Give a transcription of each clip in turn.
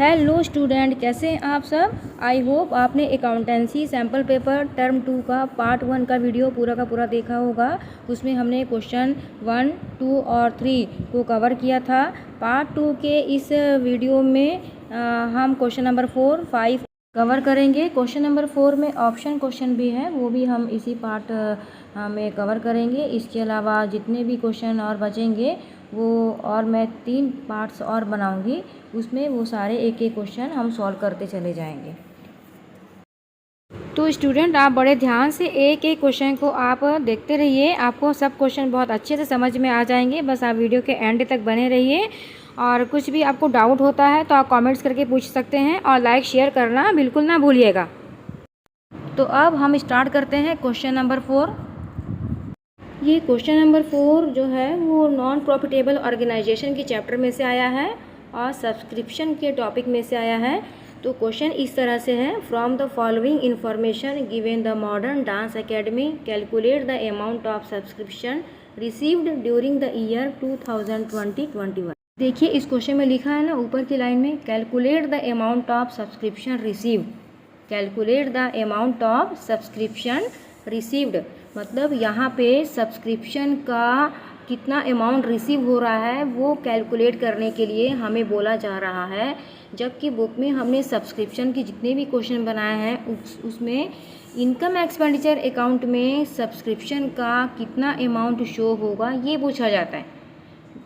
Hello student, कैसे हैं आप सब। आई होप आपने अकाउंटेंसी सैम्पल पेपर टर्म 2 का पार्ट 1 का वीडियो पूरा का पूरा देखा होगा। उसमें हमने क्वेश्चन 1, 2 और 3 को कवर किया था। पार्ट 2 के इस वीडियो में हम क्वेश्चन नंबर 4, 5 कवर करेंगे। क्वेश्चन नंबर 4 में ऑप्शन क्वेश्चन भी है, वो भी हम इसी पार्ट में कवर करेंगे। इसके अलावा जितने भी क्वेश्चन और बचेंगे वो और मैं 3 पार्ट्स और बनाऊंगी, उसमें वो सारे एक एक क्वेश्चन हम सॉल्व करते चले जाएंगे। तो स्टूडेंट, आप बड़े ध्यान से एक एक क्वेश्चन को आप देखते रहिए, आपको सब क्वेश्चन बहुत अच्छे से समझ में आ जाएंगे। बस आप वीडियो के एंड तक बने रहिए, और कुछ भी आपको डाउट होता है तो आप कमेंट्स करके पूछ सकते हैं, और लाइक शेयर करना बिल्कुल ना भूलिएगा। तो अब हम स्टार्ट करते हैं क्वेश्चन नंबर 4। ये क्वेश्चन नंबर 4 जो है वो नॉन प्रॉफिटेबल ऑर्गेनाइजेशन के चैप्टर में से आया है और सब्सक्रिप्शन के टॉपिक में से आया है। तो क्वेश्चन इस तरह से है, from the following information given the modern dance academy calculate the amount of subscription received during the year 2020-21। देखिए इस क्वेश्चन में लिखा है ना ऊपर की लाइन में, calculate the amount of subscription received. Calculate the amount of subscription received मतलब यहाँ पे सब्सक्रिप्शन का कितना अमाउंट रिसीव हो रहा है वो कैलकुलेट करने के लिए हमें बोला जा रहा है। जबकि बुक में हमने सब्सक्रिप्शन के जितने भी क्वेश्चन बनाए हैं उसमें इनकम एक्सपेंडिचर अकाउंट में सब्सक्रिप्शन का कितना अमाउंट शो होगा ये पूछा जाता है।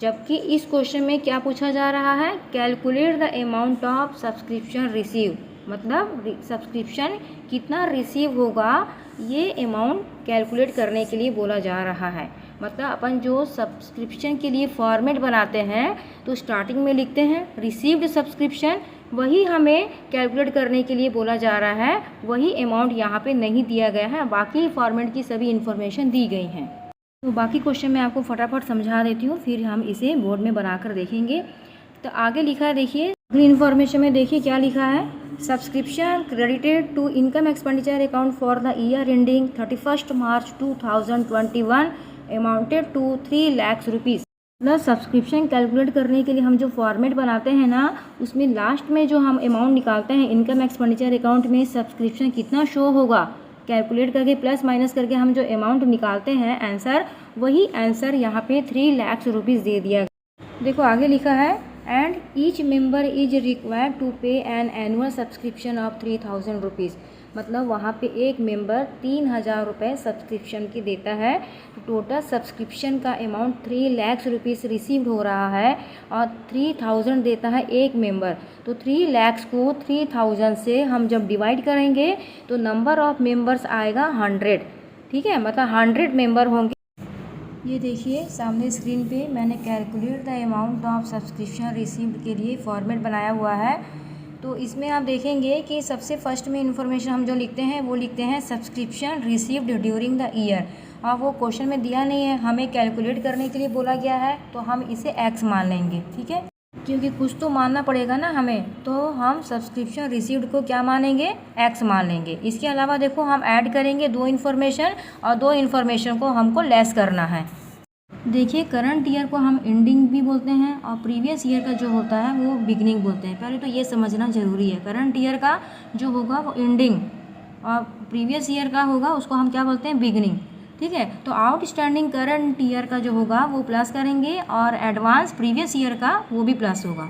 जबकि इस क्वेश्चन में क्या पूछा जा रहा है, calculate the amount of subscription receive मतलब सब्सक्रिप्शन कितना रिसीव होगा ये अमाउंट कैलकुलेट करने के लिए बोला जा रहा है। मतलब अपन जो सब्सक्रिप्शन के लिए फॉर्मेट बनाते हैं तो स्टार्टिंग में लिखते हैं रिसीव्ड सब्सक्रिप्शन, वही हमें कैलकुलेट करने के लिए बोला जा रहा है। वही अमाउंट यहाँ पे नहीं दिया गया है, बाकी फॉर्मेट की सभी इन्फॉर्मेशन दी गई हैं। तो बाकी क्वेश्चन मैं आपको फटाफट समझा देती हूँ, फिर हम इसे बोर्ड में बनाकर देखेंगे। तो आगे लिखा है, देखिए अगली इन्फॉर्मेशन में देखिए क्या लिखा है, subscription credited to income expenditure account for the year ending 31 March 2021 amounted to 3 lakh rupees. मतलब सब्सक्रिप्शन कैलकुलेट करने के लिए हम जो फॉर्मेट बनाते हैं ना, उसमें लास्ट में जो हम अमाउंट निकालते हैं इनकम एक्सपेंडिचर अकाउंट में सब्सक्रिप्शन कितना शो होगा कैलकुलेट करके प्लस माइनस करके हम जो अमाउंट निकालते हैं आंसर, वही आंसर यहाँ पे 3 लाख रुपीज़ दे दिया गया। देखो आगे लिखा है, and each member is required to pay an annual subscription of 3000 rupees. मतलब वहाँ पे एक मेंबर 3000 रुपये सब्सक्रिप्शन की देता है। तो टोटल सब्सक्रिप्शन का अमाउंट 3 लाख रुपीज़ रिसीव्ड हो रहा है और 3000 देता है एक मेंबर। तो 3 लाख को 3000 से हम जब डिवाइड करेंगे तो नंबर ऑफ मेंबर्स आएगा 100। ठीक है, मतलब 100 मेंबर होंगे। ये देखिए सामने स्क्रीन पे मैंने calculate the amount of subscription received के लिए फॉर्मेट बनाया हुआ है। तो इसमें आप देखेंगे कि सबसे फर्स्ट में इन्फॉर्मेशन हम जो लिखते हैं वो लिखते हैं subscription received during the year. और वो क्वेश्चन में दिया नहीं है, हमें कैलकुलेट करने के लिए बोला गया है, तो हम इसे एक्स मान लेंगे। ठीक है, क्योंकि कुछ तो मानना पड़ेगा ना हमें, तो हम सब्सक्रिप्शन रिसीव्ड को क्या मानेंगे, एक्स मान लेंगे। इसके अलावा देखो हम ऐड करेंगे 2 इन्फॉर्मेशन, और 2 इन्फॉर्मेशन को हमको लेस करना है। देखिए करंट ईयर को हम एंडिंग भी बोलते हैं और प्रीवियस ईयर का जो होता है वो बिगनिंग बोलते हैं। पहले तो ये समझना ज़रूरी है, करंट ईयर का जो होगा वो एंडिंग और प्रीवियस ईयर का होगा उसको हम क्या बोलते हैं, बिगनिंग। ठीक है, तो आउटस्टैंडिंग करंट ईयर का जो होगा वो प्लस करेंगे और एडवांस प्रीवियस ईयर का वो भी प्लस होगा।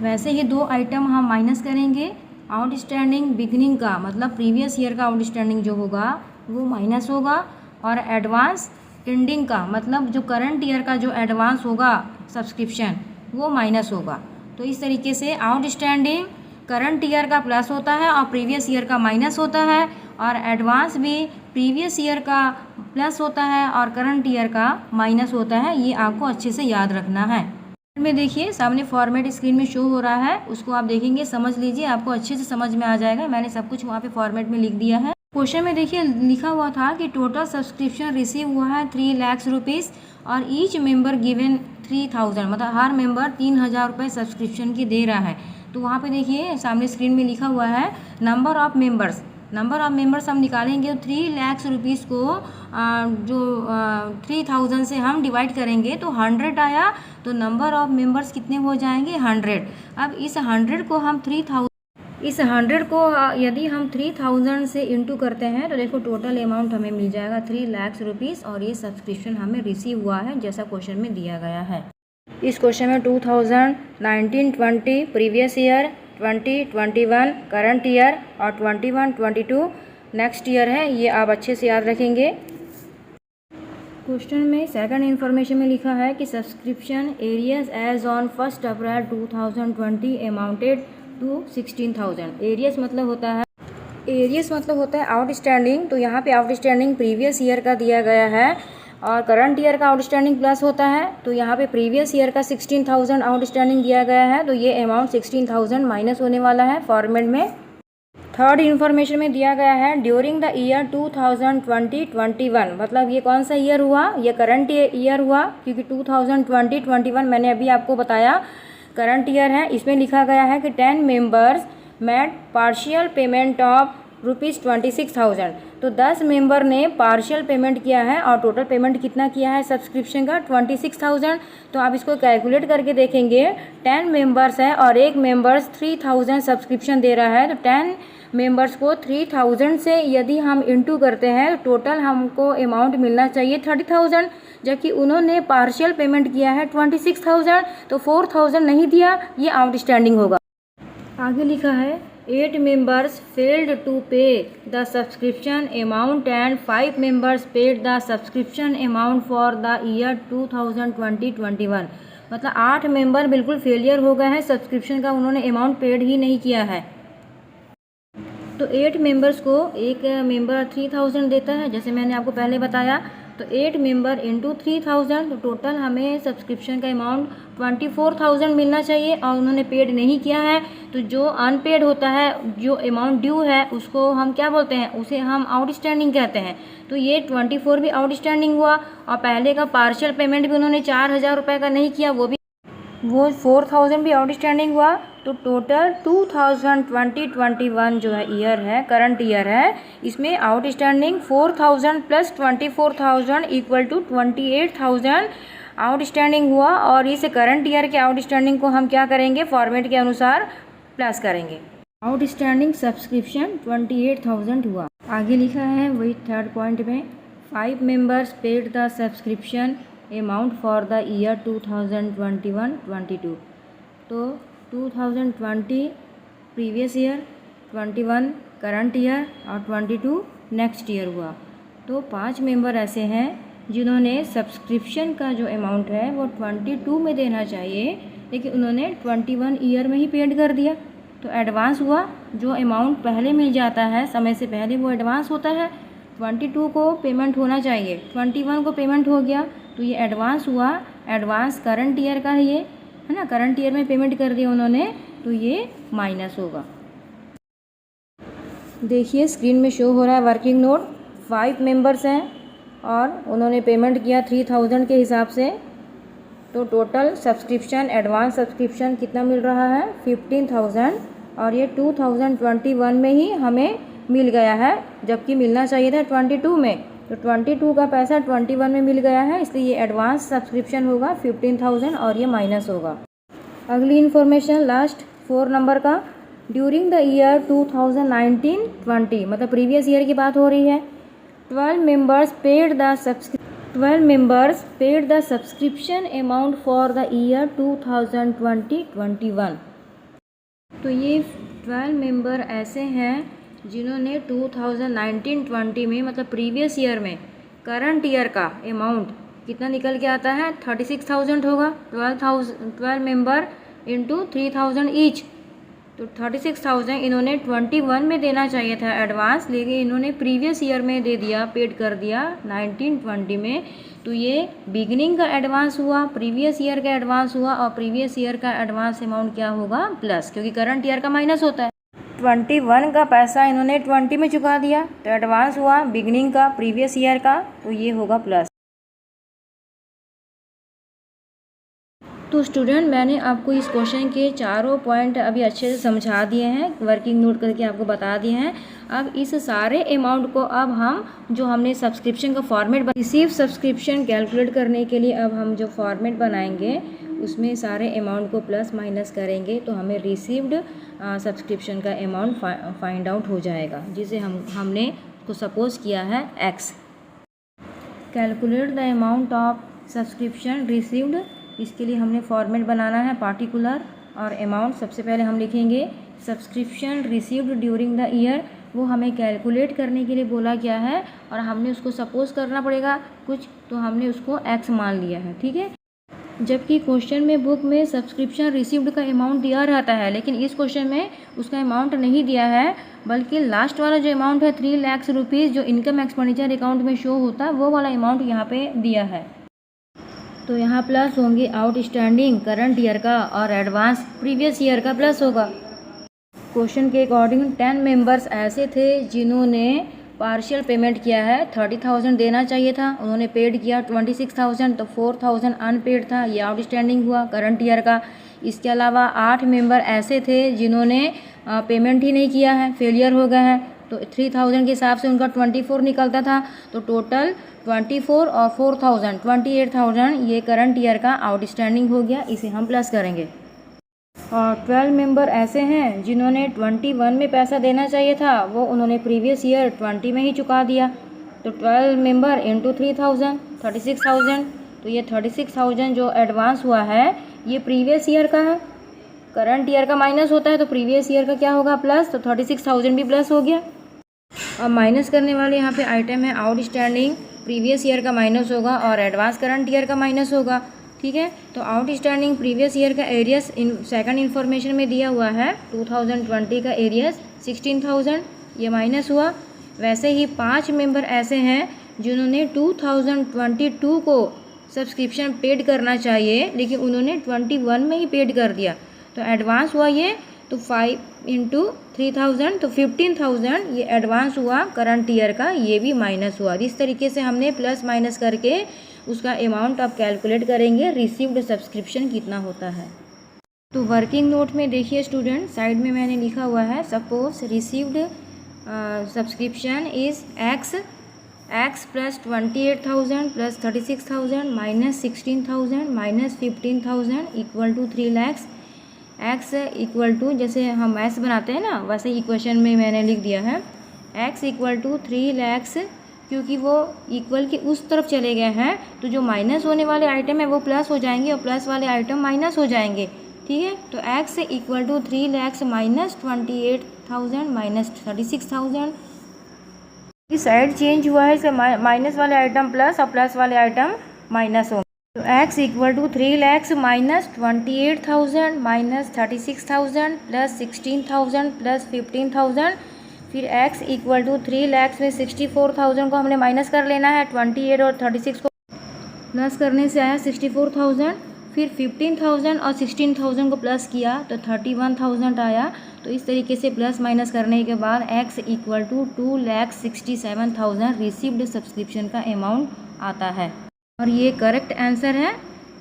वैसे ही 2 आइटम हम माइनस करेंगे। आउटस्टैंडिंग बिगनिंग का मतलब प्रीवियस ईयर का आउटस्टैंडिंग जो होगा वो माइनस होगा, और एडवांस एंडिंग का मतलब जो करंट ईयर का जो एडवांस होगा सब्सक्रिप्शन वो माइनस होगा। तो इस तरीके से आउटस्टैंडिंग करंट ईयर का प्लस होता है और प्रीवियस ईयर का माइनस होता है, और एडवांस भी प्रीवियस ईयर का प्लस होता है और करंट ईयर का माइनस होता है। ये आपको अच्छे से याद रखना है। में देखिए सामने फॉर्मेट स्क्रीन में शो हो रहा है, उसको आप देखेंगे, समझ लीजिए, आपको अच्छे से समझ में आ जाएगा। मैंने सब कुछ वहाँ पे फॉर्मेट में लिख दिया है। क्वेश्चन में देखिए लिखा हुआ था कि टोटल सब्सक्रिप्शन रिसीव हुआ है 3 लाख रुपीज़ और ईच मेंबर गिवन 3000, मतलब हर मेंबर 3000 रुपये सब्सक्रिप्शन की दे रहा है। तो वहाँ पे देखिए सामने स्क्रीन में लिखा हुआ है number of members, number of members हम निकालेंगे, 3 लाख रुपीज़ को जो 3000 से हम डिवाइड करेंगे तो 100 आया, तो नंबर ऑफ मेंबर्स कितने हो जाएंगे 100। अब इस 100 को हम 3000, इस 100 को यदि हम 3000 से इंटू करते हैं तो देखो टोटल अमाउंट हमें मिल जाएगा 3 लाख रुपीज़, और ये सब्सक्रिप्शन हमें रिसीव हुआ है जैसा क्वेश्चन में दिया गया है। इस क्वेश्चन में 2019-20 प्रीवियस ईयर, 2021 करंट ईयर और 21-22 नेक्स्ट ईयर है, ये आप अच्छे से याद रखेंगे। क्वेश्चन में सेकंड इन्फॉर्मेशन में लिखा है कि subscription arrears as on 1 April 2020 amounted to 16,000। Arrears मतलब होता है आउटस्टैंडिंग, तो यहाँ पे आउटस्टैंडिंग प्रीवियस ईयर का दिया गया है और करंट ईयर का आउटस्टैंडिंग प्लस होता है, तो यहाँ पे प्रीवियस ईयर का 16,000 आउटस्टैंडिंग दिया गया है, तो ये अमाउंट 16,000 माइनस होने वाला है फॉर्मेट में। थर्ड इन्फॉर्मेशन में दिया गया है ड्यूरिंग द ईयर 2020-21, मतलब ये कौन सा ईयर हुआ, ये करंट ईयर हुआ, क्योंकि 2020-21 मैंने अभी आपको बताया करंट ईयर है। इसमें लिखा गया है कि 10 members made partial payment of ₹26,000, तो 10 मेंबर ने पार्शियल पेमेंट किया है और टोटल पेमेंट कितना किया है सब्सक्रिप्शन का 26,000। तो आप इसको कैलकुलेट करके देखेंगे, 10 मेंबर्स है और एक मेंबर्स 3000 सब्सक्रिप्शन दे रहा है, तो 10 मेंबर्स को 3000 से यदि हम इंटू करते हैं टोटल हमको अमाउंट मिलना चाहिए 30,000, जबकि उन्होंने पार्शियल पेमेंट किया है 26,000, तो 4,000 नहीं दिया, ये आउटस्टैंडिंग होगा। आगे लिखा है 8 मेंबर्स फेल्ड टू पे the subscription amount and 5 members paid the subscription amount for the year 2020-21, मतलब 8 मेंबर बिल्कुल फेलियर हो गए हैं, सब्सक्रिप्शन का उन्होंने अमाउंट पेड ही नहीं किया है। तो 8 मेंबर्स को एक मेंबर 3000 देता है, जैसे मैंने आपको पहले बताया, तो 8 मेंबर इंटू 3000, तो टोटल हमें सब्सक्रिप्शन का अमाउंट 24,000 मिलना चाहिए और उन्होंने पेड नहीं किया है, तो जो अनपेड होता है, जो अमाउंट ड्यू है, उसको हम क्या बोलते हैं, उसे हम आउटस्टैंडिंग कहते हैं। तो ये 24 भी आउटस्टैंडिंग हुआ और पहले का पार्शियल पेमेंट भी उन्होंने 4,000 रुपये का नहीं किया, वो 4,000 भी आउटस्टैंडिंग हुआ। तो टोटल 2020-21 जो है ईयर है, करंट ईयर है, इसमें outstanding 4,000 plus 24,000 equal to 28,000 outstanding हुआ, और इस करंट ईयर के आउटस्टैंडिंग को हम क्या करेंगे, फॉर्मेट के अनुसार प्लस करेंगे। आउटस्टैंडिंग सब्सक्रिप्शन 28,000 हुआ। आगे लिखा है वही थर्ड पॉइंट में 5 members paid the subscription amount for the year 2021-22, तो 2020 प्रीवियस ईयर, 21 करंट ईयर और 22 नेक्स्ट ईयर हुआ। तो 5 मेंबर ऐसे हैं जिन्होंने सब्सक्रिप्शन का जो अमाउंट है वो 22 में देना चाहिए, लेकिन उन्होंने 21 ईयर में ही पेड कर दिया, तो एडवांस हुआ। जो अमाउंट पहले मिल जाता है समय से पहले वो एडवांस होता है। 22 को पेमेंट होना चाहिए, 21 को पेमेंट हो गया, तो ये एडवांस हुआ। एडवांस करंट ईयर का है, ये है ना, करंट ईयर में पेमेंट कर दिया उन्होंने, तो ये माइनस होगा। देखिए स्क्रीन में शो हो रहा है वर्किंग नोट। 5 मेंबर्स हैं और उन्होंने पेमेंट किया 3000 के हिसाब से, तो टोटल सब्सक्रिप्शन एडवांस सब्सक्रिप्शन कितना मिल रहा है 15,000, और ये 2021 में ही हमें मिल गया है, जबकि मिलना चाहिए था 22 में। तो 22 का पैसा 21 में मिल गया है, इसलिए ये एडवांस सब्सक्रिप्शन होगा 15,000 और ये माइनस होगा। अगली इन्फॉर्मेशन लास्ट 4 नंबर का, ड्यूरिंग द ईयर 2019-20, मतलब प्रीवियस ईयर की बात हो रही है। 12 members paid the subscription amount for the year 2020-21। तो ये 12 मेंबर ऐसे हैं जिन्होंने 2019-20 में, मतलब प्रीवियस ईयर में, करंट ईयर का अमाउंट कितना निकल के आता है 36,000 होगा। 12 मेंबर इंटू 3,000 ईच, तो 36,000 इन्होंने 21 में देना चाहिए था एडवांस, लेकिन इन्होंने प्रीवियस ईयर में दे दिया, पेड कर दिया 19-20 में। तो ये बिगिनिंग का एडवांस हुआ, प्रीवियस ईयर का एडवांस हुआ, और प्रीवियस ईयर का एडवांस अमाउंट क्या होगा प्लस, क्योंकि करंट ईयर का माइनस होता है। 21 का पैसा इन्होंने 20 में चुका दिया, तो एडवांस हुआ बिगिनिंग का प्रीवियस ईयर का, तो ये होगा प्लस। तो स्टूडेंट मैंने आपको इस क्वेश्चन के चारों पॉइंट अभी अच्छे से समझा दिए हैं, वर्किंग नोट करके आपको बता दिए हैं। अब इस सारे अमाउंट को अब हम जो हमने सब्सक्रिप्शन का फॉर्मेट रिसीव सब्सक्रिप्शन कैलकुलेट करने के लिए अब हम जो फॉर्मेट बनाएंगे उसमें सारे अमाउंट को प्लस माइनस करेंगे तो हमें रिसीव्ड सब्सक्रिप्शन का अमाउंट फाइंड आउट हो जाएगा, जिसे हमने को सपोज किया है x। Calculate the amount of subscription received, इसके लिए हमने फॉर्मेट बनाना है पार्टिकुलर और अमाउंट। सबसे पहले हम लिखेंगे subscription received during the year, वो हमें कैलकुलेट करने के लिए बोला गया है और हमने उसको सपोज करना पड़ेगा कुछ, तो हमने उसको x मान लिया है, ठीक है। जबकि क्वेश्चन में बुक में सब्सक्रिप्शन रिसीव्ड का अमाउंट दिया रहता है, लेकिन इस क्वेश्चन में उसका अमाउंट नहीं दिया है, बल्कि लास्ट वाला जो अमाउंट है 3 लाख रुपीज़ जो इनकम एक्सपेंडिचर अकाउंट में शो होता है वो वाला अमाउंट यहाँ पे दिया है। तो यहाँ प्लस होंगे आउटस्टैंडिंग करंट ईयर का और एडवांस प्रीवियस ईयर का प्लस होगा। क्वेश्चन के अकॉर्डिंग 10 मेंबर्स ऐसे थे जिन्होंने पार्शियल पेमेंट किया है, 30,000 देना चाहिए था, उन्होंने पेड किया 26,000, तो 4,000 अनपेड था, ये आउटस्टैंडिंग हुआ करंट ईयर का। इसके अलावा 8 मेंबर ऐसे थे जिन्होंने पेमेंट ही नहीं किया है, फेलियर हो गए हैं, तो 3,000 के हिसाब से उनका 24 निकलता था, तो टोटल 24 और 4,000 28,000 ये करंट ईयर का आउटस्टैंडिंग हो गया, इसे हम प्लस करेंगे। और 12 मेंबर ऐसे हैं जिन्होंने 21 में पैसा देना चाहिए था, वो उन्होंने प्रीवियस ईयर 20 में ही चुका दिया, तो 12 मेंबर इंटू 3,000 36,000, तो ये 36,000 जो एडवांस हुआ है ये प्रीवियस ईयर का है, करंट ईयर का माइनस होता है तो प्रीवियस ईयर का क्या होगा प्लस, तो 36,000 भी प्लस हो गया। अब माइनस करने वाले यहाँ पे आइटम है आउटस्टैंडिंग, प्रीवियस ईयर का माइनस होगा और एडवांस करंट ईयर का माइनस होगा, ठीक है। तो आउटस्टैंडिंग प्रीवियस ईयर का एरियस सेकंड इन्फॉर्मेशन में दिया हुआ है 2020 का एरियस 16,000, ये माइनस हुआ। वैसे ही 5 मेंबर ऐसे हैं जिन्होंने 2022 को सब्सक्रिप्शन पेड करना चाहिए लेकिन उन्होंने 21 में ही पेड कर दिया, तो एडवांस हुआ ये, तो 5 इंटू 3,000 तो 15,000 ये एडवांस हुआ करंट ईयर का, ये भी माइनस हुआ। इस तरीके से हमने प्लस माइनस करके उसका अमाउंट आप कैलकुलेट करेंगे रिसीव्ड सब्सक्रिप्शन कितना होता है। तो वर्किंग नोट में देखिए स्टूडेंट, साइड में मैंने लिखा हुआ है suppose received subscription is x plus 28,000 plus 36,000 minus 16,000 minus 15,000 equal to 3 lakh. x equal to, जैसे हम मैथ्स बनाते हैं ना वैसे इक्वेशन में मैंने लिख दिया है x इक्वल टू 3 लाख, क्योंकि वो इक्वल के उस तरफ चले गए हैं तो जो माइनस होने वाले आइटम है वो प्लस हो जाएंगे और प्लस वाले आइटम माइनस हो जाएंगे, ठीक है। तो x equal to 3 lakh minus 28,000 minus 36,000, इस साइड चेंज हुआ है, इसे माइनस वाले आइटम प्लस और प्लस वाले आइटम माइनस होंगे। तो x equal to 3 lakh minus 28,000 minus 36,000 plus 16,000 plus 15,000, फिर x इक्वल टू 3 लाख में 64,000 को हमने माइनस कर लेना है, 28 और 36 को प्लस करने से आया 64,000, फिर 15,000 और 16,000 को प्लस किया तो 31,000 आया। तो इस तरीके से प्लस माइनस करने के बाद x equal to 2,67,000 received subscription का अमाउंट आता है और ये करेक्ट आंसर है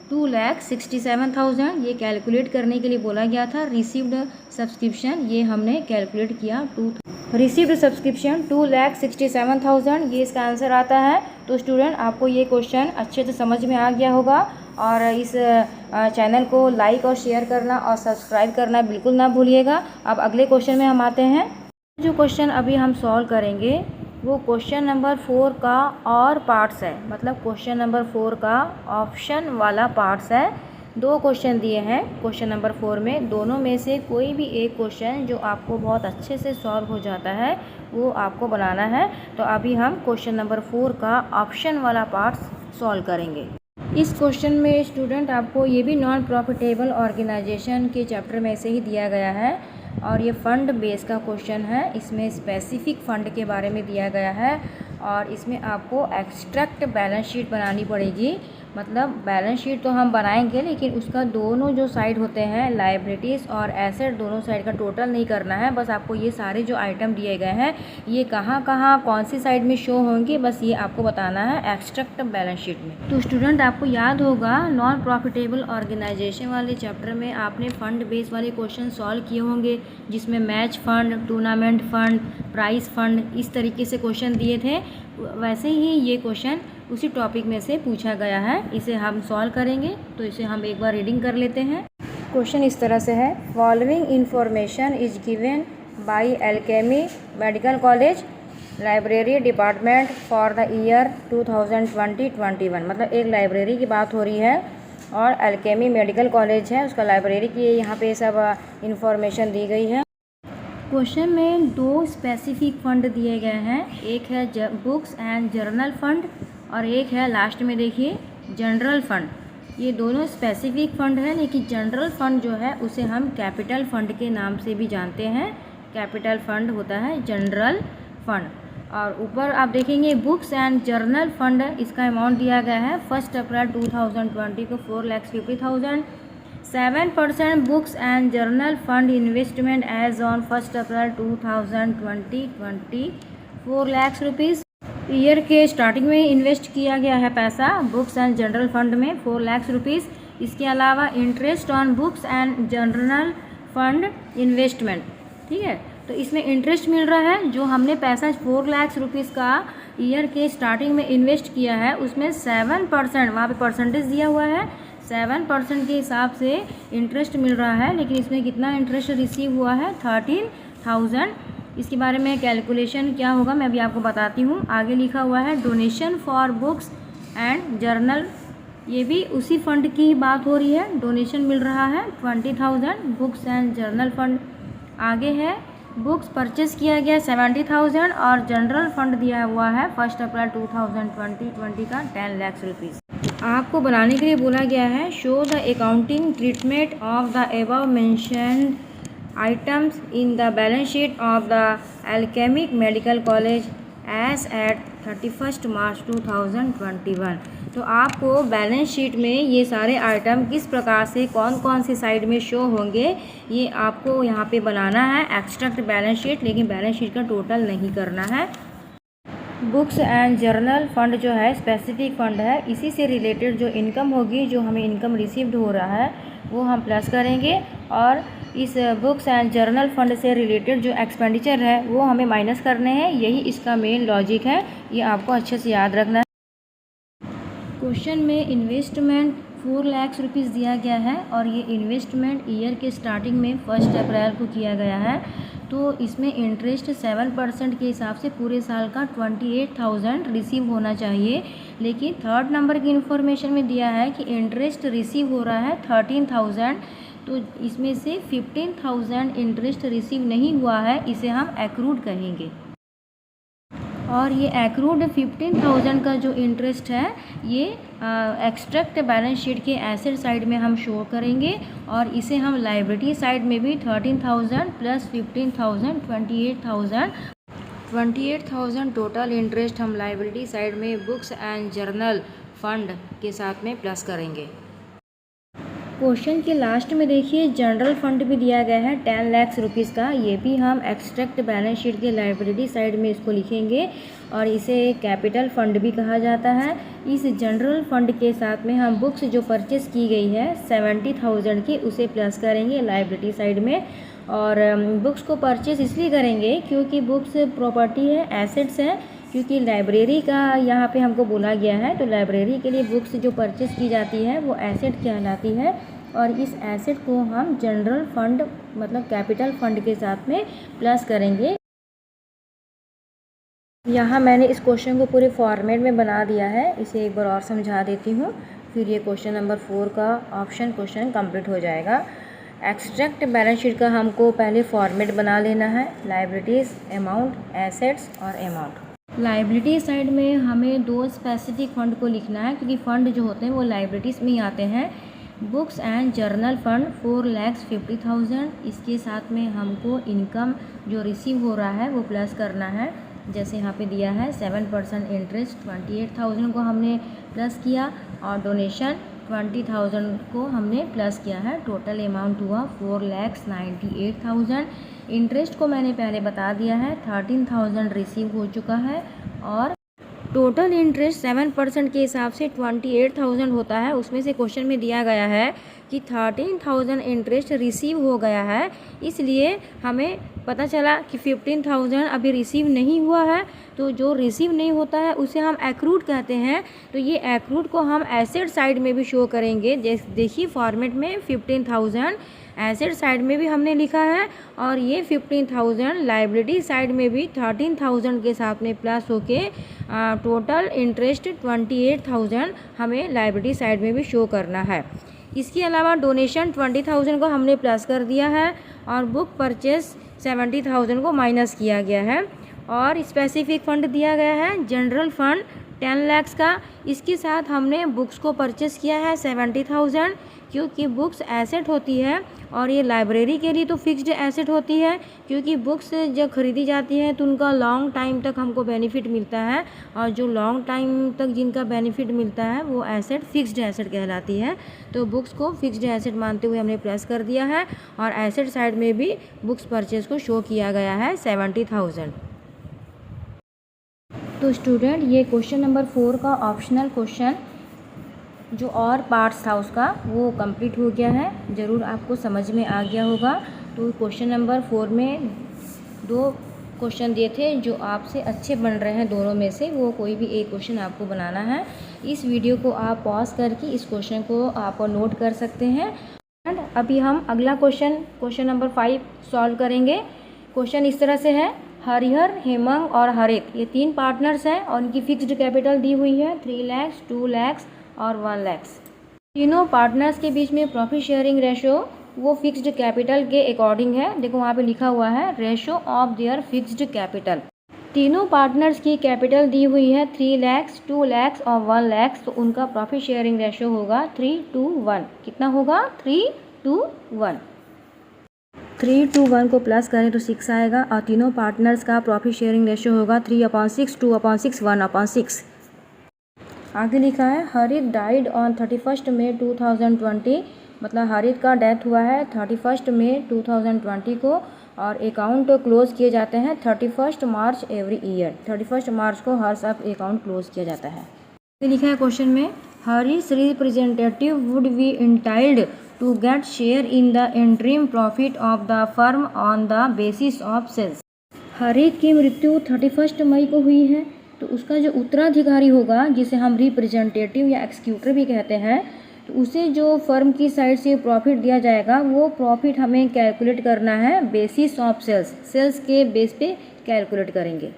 2,67,000। ये कैलकुलेट करने के लिए बोला गया था रिसीव्ड सब्सक्रिप्शन, ये हमने कैलकुलेट किया। रिसीव्ड सब्सक्रिप्शन 2,67,000 ये इसका आंसर आता है। तो स्टूडेंट आपको ये क्वेश्चन अच्छे से समझ में आ गया होगा और इस चैनल को लाइक और शेयर करना और सब्सक्राइब करना बिल्कुल ना भूलिएगा। अब अगले क्वेश्चन में हम आते हैं। जो क्वेश्चन अभी हम सॉल्व करेंगे वो क्वेश्चन नंबर 4 का और पार्ट्स है, मतलब क्वेश्चन नंबर 4 का ऑप्शन वाला पार्ट्स है। 2 क्वेश्चन दिए हैं क्वेश्चन नंबर 4 में, दोनों में से कोई भी एक क्वेश्चन जो आपको बहुत अच्छे से सॉल्व हो जाता है वो आपको बनाना है। तो अभी हम क्वेश्चन नंबर 4 का ऑप्शन वाला पार्ट्स सॉल्व करेंगे। इस क्वेश्चन में स्टूडेंट आपको ये भी नॉन प्रॉफिटेबल ऑर्गेनाइजेशन के चैप्टर में से ही दिया गया है और ये फ़ंड बेस का क्वेश्चन है। इसमें स्पेसिफिक फ़ंड के बारे में दिया गया है और इसमें आपको एक्सट्रैक्ट बैलेंस शीट बनानी पड़ेगी मतलब बैलेंस शीट तो हम बनाएंगे, लेकिन उसका दोनों जो साइड होते हैं, लायबिलिटीज़ और एसेट, दोनों साइड का टोटल नहीं करना है। बस आपको ये सारे जो आइटम दिए गए हैं ये कहाँ कहाँ कौन सी साइड में शो होंगे, बस ये आपको बताना है एक्सट्रैक्ट बैलेंस शीट में। तो स्टूडेंट, आपको याद होगा नॉन प्रॉफिटेबल ऑर्गेनाइजेशन वाले चैप्टर में आपने फंड बेस वाले क्वेश्चन सॉल्व किए होंगे, जिसमें match fund, tournament fund, prize fund, इस तरीके से क्वेश्चन दिए थे। वैसे ही ये क्वेश्चन उसी टॉपिक में से पूछा गया है। इसे हम सॉल्व करेंगे, तो इसे हम एक बार रीडिंग कर लेते हैं। क्वेश्चन इस तरह से है, following information is given by Alchemy medical college library department for the year 2020-21। मतलब एक लाइब्रेरी की बात हो रही है और अल्केमी मेडिकल कॉलेज है, उसका लाइब्रेरी की यहाँ पे सब इंफॉर्मेशन दी गई है। क्वेश्चन में दो स्पेसिफिक फंड दिए गए हैं, एक है बुक्स एंड जर्नल फंड और एक है लास्ट में देखिए जनरल फंड। ये दोनों स्पेसिफिक फंड है, लेकिन जनरल फंड जो है उसे हम कैपिटल फंड के नाम से भी जानते हैं। कैपिटल फंड होता है जनरल फंड। और ऊपर आप देखेंगे बुक्स एंड जर्नल फंड, इसका अमाउंट दिया गया है 1 अप्रैल 2020 को 4,50,000। 7% books and journal fund investment as on 1 April 2020 4 lakh rupees. Year के स्टार्टिंग में इन्वेस्ट किया गया है पैसा बुक्स एंड जनरल फंड में 4 लाख रुपीज़। इसके अलावा interest on books and general fund investment, ठीक है, तो इसमें इंटरेस्ट मिल रहा है। जो हमने पैसा 4 लाख रुपीज़ का ईयर के स्टार्टिंग में इन्वेस्ट किया है उसमें 7%, वहाँ पे परसेंटेज दिया हुआ है, 7% के हिसाब से इंटरेस्ट मिल रहा है। लेकिन इसमें कितना इंटरेस्ट रिसीव हुआ है 13,000। इसके बारे में कैलकुलेशन क्या होगा मैं अभी आपको बताती हूँ। आगे लिखा हुआ है donation for books and journal, ये भी उसी फंड की बात हो रही है। डोनेशन मिल रहा है 20,000 बुक्स एंड जर्नल फंड। आगे है बुक्स परचेस किया गया 70,000 और जनरल फंड दिया हुआ है 1 अप्रैल 2020 का 10 लाख रुपीज़। आपको बनाने के लिए बोला गया है show the accounting treatment of the above mentioned items in the balance sheet of the Alchemic medical college as at 31 March 2021। तो आपको बैलेंस शीट में ये सारे आइटम किस प्रकार से कौन कौन सी साइड में शो होंगे ये आपको यहाँ पे बनाना है एक्सट्रैक्ट बैलेंस शीट, लेकिन बैलेंस शीट का टोटल नहीं करना है। बुक्स एंड जर्नल फंड जो है स्पेसिफिक फंड है, इसी से रिलेटेड जो इनकम होगी, जो हमें इनकम रिसीव्ड हो रहा है वो हम प्लस करेंगे, और इस बुक्स एंड जर्नल फंड से रिलेटेड जो एक्सपेंडिचर है वो हमें माइनस करने हैं। यही इसका मेन लॉजिक है, ये आपको अच्छे से याद रखना है। क्वेश्चन में इन्वेस्टमेंट 4 लाख रुपीज़ दिया गया है और ये इन्वेस्टमेंट ईयर के स्टार्टिंग में 1 अप्रैल को किया गया है। तो इसमें इंटरेस्ट 7% के हिसाब से पूरे साल का 28,000 रिसीव होना चाहिए, लेकिन थर्ड नंबर की इन्फॉर्मेशन में दिया है कि इंटरेस्ट रिसीव हो रहा है 13,000, तो इसमें से 15,000 इंटरेस्ट रिसीव नहीं हुआ है, इसे हम एक्रूड कहेंगे। और ये एक्रूड 15,000 का जो इंटरेस्ट है ये एक्सट्रैक्ट बैलेंस शीट के एसेट साइड में हम शो करेंगे, और इसे हम लायबिलिटी साइड में भी 13,000 प्लस 15,000 28,000 टोटल इंटरेस्ट हम लायबिलिटी साइड में बुक्स एंड जर्नल फंड के साथ में प्लस करेंगे। क्वेश्चन के लास्ट में देखिए जनरल फंड भी दिया गया है 10 लाख रुपीज़ का, ये भी हम एक्सट्रैक्ट बैलेंस शीट के लायबिलिटी साइड में इसको लिखेंगे और इसे कैपिटल फंड भी कहा जाता है। इस जनरल फंड के साथ में हम बुक्स जो परचेस की गई है 70,000 की, उसे प्लस करेंगे लायबिलिटी साइड में। और बुक्स को परचेस इसलिए करेंगे क्योंकि बुक्स प्रॉपर्टी है, एसेट्स है, क्योंकि लाइब्रेरी का यहाँ पे हमको बोला गया है, तो लाइब्रेरी के लिए बुक्स जो परचेस की जाती है वो एसेट कहलाती है, और इस एसेट को हम जनरल फंड मतलब कैपिटल फंड के साथ में प्लस करेंगे। यहाँ मैंने इस क्वेश्चन को पूरे फॉर्मेट में बना दिया है, इसे एक बार और समझा देती हूँ, फिर ये क्वेश्चन नंबर 4 का ऑप्शन क्वेश्चन कंप्लीट हो जाएगा। एक्सट्रैक्ट बैलेंस शीट का हमको पहले फॉर्मेट बना लेना है, लाइब्रेरीज, अमाउंट, एसेट्स और अमाउंट। लाइब्रेरी साइड में हमें 2 स्पेसिफिक फ़ंड को लिखना है, क्योंकि फ़ंड जो होते हैं वो लाइब्रेरीज़ में ही आते हैं। बुक्स एंड जर्नल फंड 4,50,000, इसके साथ में हमको इनकम जो रिसीव हो रहा है वो प्लस करना है। जैसे यहाँ पे दिया है 7% इंटरेस्ट 28,000 को हमने प्लस किया, और डोनेशन 20,000 को हमने प्लस किया है। टोटल अमाउंट हुआ 4,98,000। इंटरेस्ट को मैंने पहले बता दिया है, 13,000 रिसीव हो चुका है और टोटल इंटरेस्ट 7% के हिसाब से 28,000 होता है। उसमें से क्वेश्चन में दिया गया है कि 13,000 इंटरेस्ट रिसीव हो गया है, इसलिए हमें पता चला कि 15,000 अभी रिसीव नहीं हुआ है। तो जो रिसीव नहीं होता है उसे हम एक्रूड कहते हैं। तो ये एक्रूड को हम एसेट साइड में भी शो करेंगे। देखिए फॉर्मेट में 15,000 एसेट साइड में भी हमने लिखा है और ये 15,000 लाइबिलिटी साइड में भी 13,000 के साथ में प्लस होके टोटल इंटरेस्ट 28,000 हमें लाइबिलिटी साइड में भी शो करना है। इसके अलावा डोनेशन 20,000 को हमने प्लस कर दिया है और बुक परचेस 70,000 को माइनस किया गया है और स्पेसिफिक फ़ंड दिया गया है जनरल फंड 10 लाख का। इसके साथ हमने बुक्स को परचेस किया है 70,000, क्योंकि बुक्स एसेट होती है और ये लाइब्रेरी के लिए तो फिक्स्ड एसेट होती है, क्योंकि बुक्स जब खरीदी जाती है तो उनका लॉन्ग टाइम तक हमको बेनिफिट मिलता है और जो लॉन्ग टाइम तक जिनका बेनिफिट मिलता है वो एसेट फिक्स्ड एसेट कहलाती है। तो बुक्स को फिक्स्ड एसेट मानते हुए हमने प्लस कर दिया है और एसेट साइड में भी बुक्स परचेज को शो किया गया है 70,000। तो स्टूडेंट ये क्वेश्चन नंबर 4 का ऑप्शनल क्वेश्चन जो और पार्ट्स था उसका वो कंप्लीट हो गया है। ज़रूर आपको समझ में आ गया होगा। तो क्वेश्चन नंबर 4 में 2 क्वेश्चन दिए थे जो आपसे अच्छे बन रहे हैं, दोनों में से वो कोई भी एक क्वेश्चन आपको बनाना है। इस वीडियो को आप पॉज करके इस क्वेश्चन को आप नोट कर सकते हैं। एंड अभी हम अगला क्वेश्चन नंबर 5 सॉल्व करेंगे। क्वेश्चन इस तरह से है, हरिहर, हेमंग और हरित ये 3 पार्टनर्स हैं और उनकी फिक्स्ड कैपिटल दी हुई है 3 लाख, 2 लाख और 1 लाख। तीनों पार्टनर्स के बीच में प्रॉफिट शेयरिंग रेशो वो फिक्स्ड कैपिटल के अकॉर्डिंग है। देखो वहाँ पे लिखा हुआ है ratio of their fixed capital. तीनों पार्टनर्स की कैपिटल दी हुई है 3 लाख, 2 लाख और 1 लाख। तो उनका प्रॉफिट शेयरिंग रेशो होगा 3:1। कितना होगा? 3:1। 3:1 को प्लस करें तो 6 आएगा और तीनों पार्टनर्स का प्रॉफिट शेयरिंग रेशो होगा 3/6, 2/6, 1/6। आगे लिखा है हरित डाइड ऑन 31 मई 2020, मतलब हरित का डेथ हुआ है 31 मई 2020 को और अकाउंट क्लोज किए जाते हैं 31 मार्च एवरी ईयर। 31 मार्च को हर साल अकाउंट क्लोज किया जाता है। आगे लिखा है क्वेश्चन में Haris representative would be entitled to get share in the interim profit of the firm on the basis of sales. Harit की मृत्यु 31 मई को हुई है, तो उसका जो उत्तराधिकारी होगा जिसे हम रिप्रेजेंटेटिव या एक्सिक्यूटर भी कहते हैं, तो उसे जो फर्म की साइड से प्रॉफिट दिया जाएगा वो प्रॉफिट हमें कैलकुलेट करना है बेसिस ऑफ सेल्स। सेल्स के बेस पे कैलकुलेट करेंगे।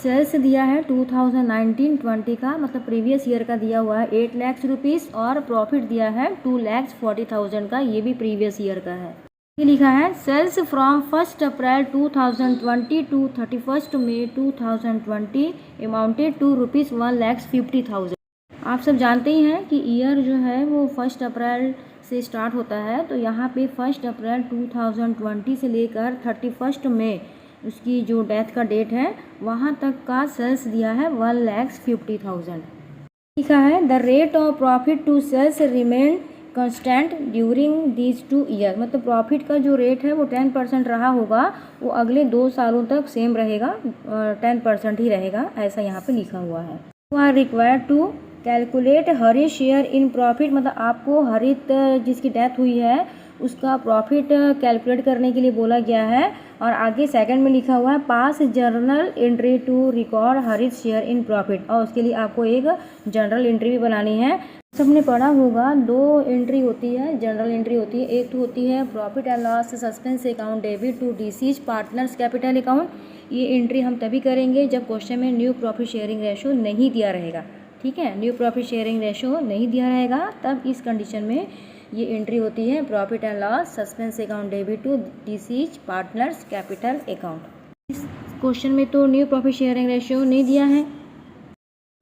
सेल्स दिया है 2019-20 का, मतलब प्रीवियस ईयर का दिया हुआ है 8 लाख रुपीज़ और प्रॉफिट दिया है 2,40,000 का, ये भी प्रीवियस ईयर का है। ये लिखा है sales from 1 April 2020 to 31 May 2020 amounted to rupees 1,50,000। आप सब जानते ही हैं कि ईयर जो है वो 1 अप्रैल से स्टार्ट होता है, तो यहाँ पे 1 अप्रैल 2020 से लेकर 31 मई उसकी जो डेथ का डेट है वहाँ तक का सेल्स दिया है 1,50,000। लिखा है the rate of profit to sales remain constant during these 2 year, मतलब प्रॉफिट का जो रेट है वो 10% रहा होगा, वो अगले 2 सालों तक सेम रहेगा, 10% ही रहेगा, ऐसा यहाँ पे लिखा हुआ है। You are required to calculate Harit share in profit, मतलब आपको हरित जिसकी डेथ हुई है उसका प्रॉफिट कैलकुलेट करने के लिए बोला गया है। और आगे सेकंड में लिखा हुआ है pass journal entry to record Harit share in profit, और उसके लिए आपको एक जर्नल एंट्री भी बनानी है। सबने पढ़ा होगा 2 एंट्री होती है, जनरल एंट्री होती है। एक तो होती है profit and loss suspense account debit to deceased partners capital account. ये एंट्री हम तभी करेंगे जब क्वेश्चन में न्यू प्रॉफिट शेयरिंग रेशो नहीं दिया रहेगा। ठीक है, न्यू प्रॉफिट शेयरिंग रेशो नहीं दिया रहेगा तब इस कंडीशन में ये एंट्री होती है profit and loss suspense account debit to deceased partners capital account. इस क्वेश्चन में तो न्यू प्रॉफिट शेयरिंग रेशियो नहीं दिया है,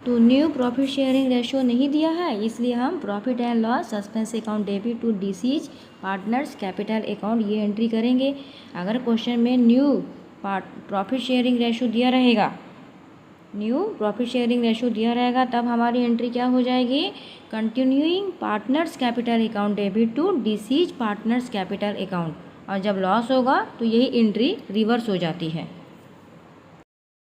तो न्यू प्रॉफिट शेयरिंग रेशियो नहीं दिया है, इसलिए हम profit and loss suspense account debit to deceased partners capital account ये एंट्री करेंगे। अगर क्वेश्चन में न्यू प्रॉफिट शेयरिंग रेशियो दिया रहेगा न्यू प्रॉफिट शेयरिंग रेशो दिया रहेगा तब हमारी एंट्री क्या हो जाएगी, continuing partners capital account debit to deceased partners capital account, और जब लॉस होगा तो यही एंट्री रिवर्स हो जाती है।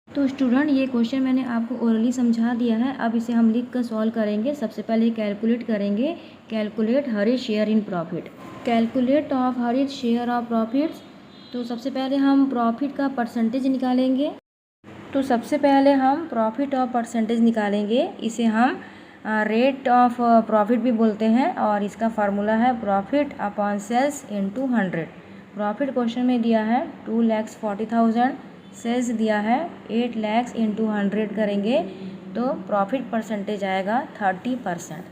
तो स्टूडेंट ये क्वेश्चन मैंने आपको ओरली समझा दिया है, अब इसे हम लिख कर सॉल्व करेंगे। सबसे पहले कैलकुलेट करेंगे, calculate Harish share in profit, calculate of Harish share of profits. तो सबसे पहले हम प्रॉफिट का परसेंटेज निकालेंगे। तो सबसे पहले हम प्रॉफिट ऑफ परसेंटेज निकालेंगे, इसे हम रेट ऑफ प्रॉफिट भी बोलते हैं, और इसका फार्मूला है profit upon sales into 100। Profit question में दिया है 2,40,000, सेल्स दिया है 8 लाख इंटू 100 करेंगे तो प्रॉफिट परसेंटेज आएगा 30%।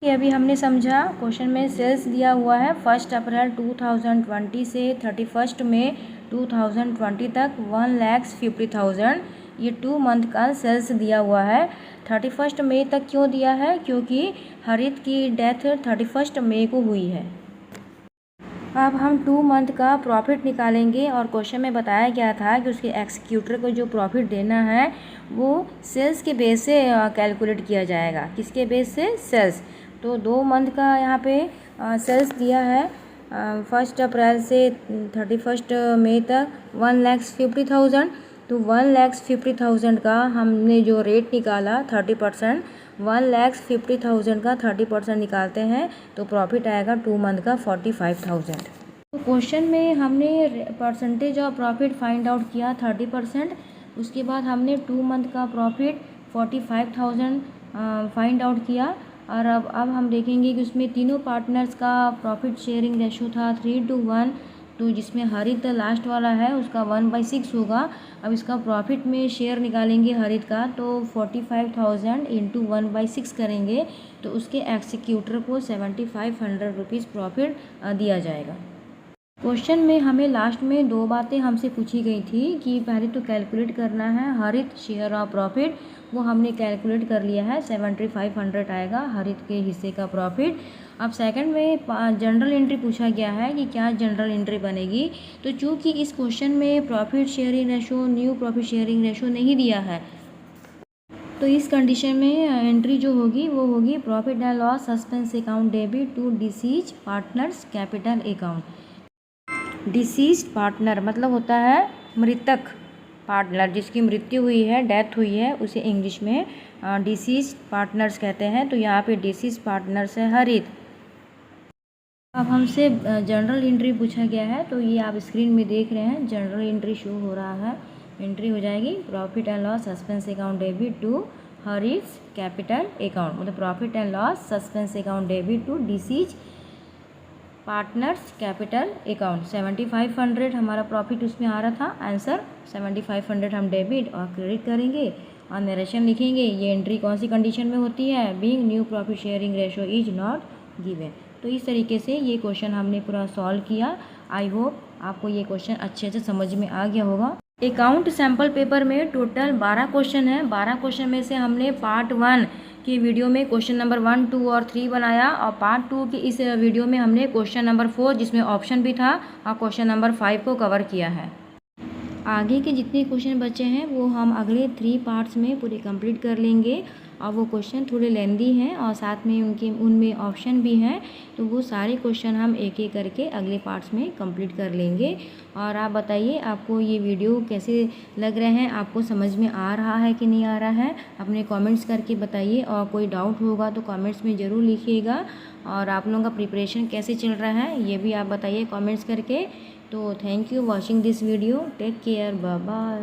ये अभी हमने समझा, क्वेश्चन में सेल्स दिया हुआ है 1 अप्रैल 2020 से 31 मई 2020 तक 1,50,000, ये 2 मंथ का सेल्स दिया हुआ है। 31 मई तक क्यों दिया है, क्योंकि हरित की डेथ 31 मई को हुई है। अब हम 2 मंथ का प्रॉफिट निकालेंगे, और क्वेश्चन में बताया गया था कि उसके एक्सिक्यूटर को जो प्रॉफिट देना है वो सेल्स के बेस से कैलकुलेट किया जाएगा। किसके बेस से, सेल्स। तो 2 मंथ का यहाँ पे सेल्स दिया है 1 अप्रैल से 31 मई तक 1,50,000। तो 1,50,000 का हमने जो रेट निकाला 30%, 1,50,000 का 30% निकालते हैं तो प्रॉफिट आएगा 2 मंथ का 45,000। तो क्वेश्चन में हमने percentage of profit find out किया 30%, उसके बाद हमने 2 मंथ का प्रॉफिट 45,000 फाइंड आउट किया। और अब हम देखेंगे कि उसमें तीनों पार्टनर्स का प्रॉफिट शेयरिंग रेशो था 3:1, तो जिसमें हरित लास्ट वाला है उसका 1/6 होगा। अब इसका प्रॉफिट में शेयर निकालेंगे हरित का, तो 45,000 इंटू 1/6 करेंगे तो उसके एक्सिक्यूटर को 7,500 रुपीज़ प्रॉफिट दिया जाएगा। क्वेश्चन में हमें लास्ट में 2 बातें हमसे पूछी गई थी कि पहले तो कैलकुलेट करना है हरित शेयर ऑफ प्रॉफिट, वो हमने कैलकुलेट कर लिया है, 7,500 आएगा हरित के हिस्से का प्रॉफिट। अब सेकंड में जनरल एंट्री पूछा गया है कि क्या जनरल एंट्री बनेगी। तो चूँकि इस क्वेश्चन में profit sharing ratio, new profit sharing ratio नहीं दिया है, तो इस कंडीशन में एंट्री जो होगी वो होगी profit and loss suspense account debit to deceased partners capital account. Deceased partner मतलब होता है मृतक पार्टनर, जिसकी मृत्यु हुई है, डेथ हुई है, उसे इंग्लिश में डिसीज पार्टनर्स कहते हैं। तो यहाँ पे डिसीज पार्टनर्स है हरित। अब हमसे जनरल एंट्री पूछा गया है, तो ये आप स्क्रीन में देख रहे हैं, जनरल एंट्री शो हो रहा है। एंट्री हो जाएगी profit and loss suspense account debit to Harit capital account, मतलब profit and loss suspense account debit to deceased partners capital account. 7,500 हमारा प्रॉफिट उसमें आ रहा था, आंसर 7,500 हम डेबिट और क्रेडिट करेंगे और नरेशन लिखेंगे। ये एंट्री कौन सी कंडीशन में होती है, being new profit sharing ratio is not given. तो इस तरीके से ये क्वेश्चन हमने पूरा सॉल्व किया। आई होप आपको ये क्वेश्चन अच्छे से समझ में आ गया होगा। अकाउंट सैम्पल पेपर में टोटल 12 क्वेश्चन है। 12 क्वेश्चन में से हमने पार्ट 1 की वीडियो में क्वेश्चन नंबर 1, 2 और 3 बनाया, और पार्ट 2 की इस वीडियो में हमने क्वेश्चन नंबर 4 जिसमें ऑप्शन भी था और क्वेश्चन नंबर 5 को कवर किया है। आगे के जितने क्वेश्चन बचे हैं वो हम अगले 3 पार्ट्स में पूरे कंप्लीट कर लेंगे, और वो क्वेश्चन थोड़े लेंदी हैं और साथ में उनमें ऑप्शन भी हैं, तो वो सारे क्वेश्चन हम एक एक करके अगले पार्ट्स में कंप्लीट कर लेंगे। और आप बताइए आपको ये वीडियो कैसे लग रहे हैं, आपको समझ में आ रहा है कि नहीं आ रहा है, अपने कमेंट्स करके बताइए, और कोई डाउट होगा तो कमेंट्स में ज़रूर लिखिएगा। और आप लोगों का प्रिपरेशन कैसे चल रहा है ये भी आप बताइए कमेंट्स करके। तो thank you watching this video, take care, bye bye.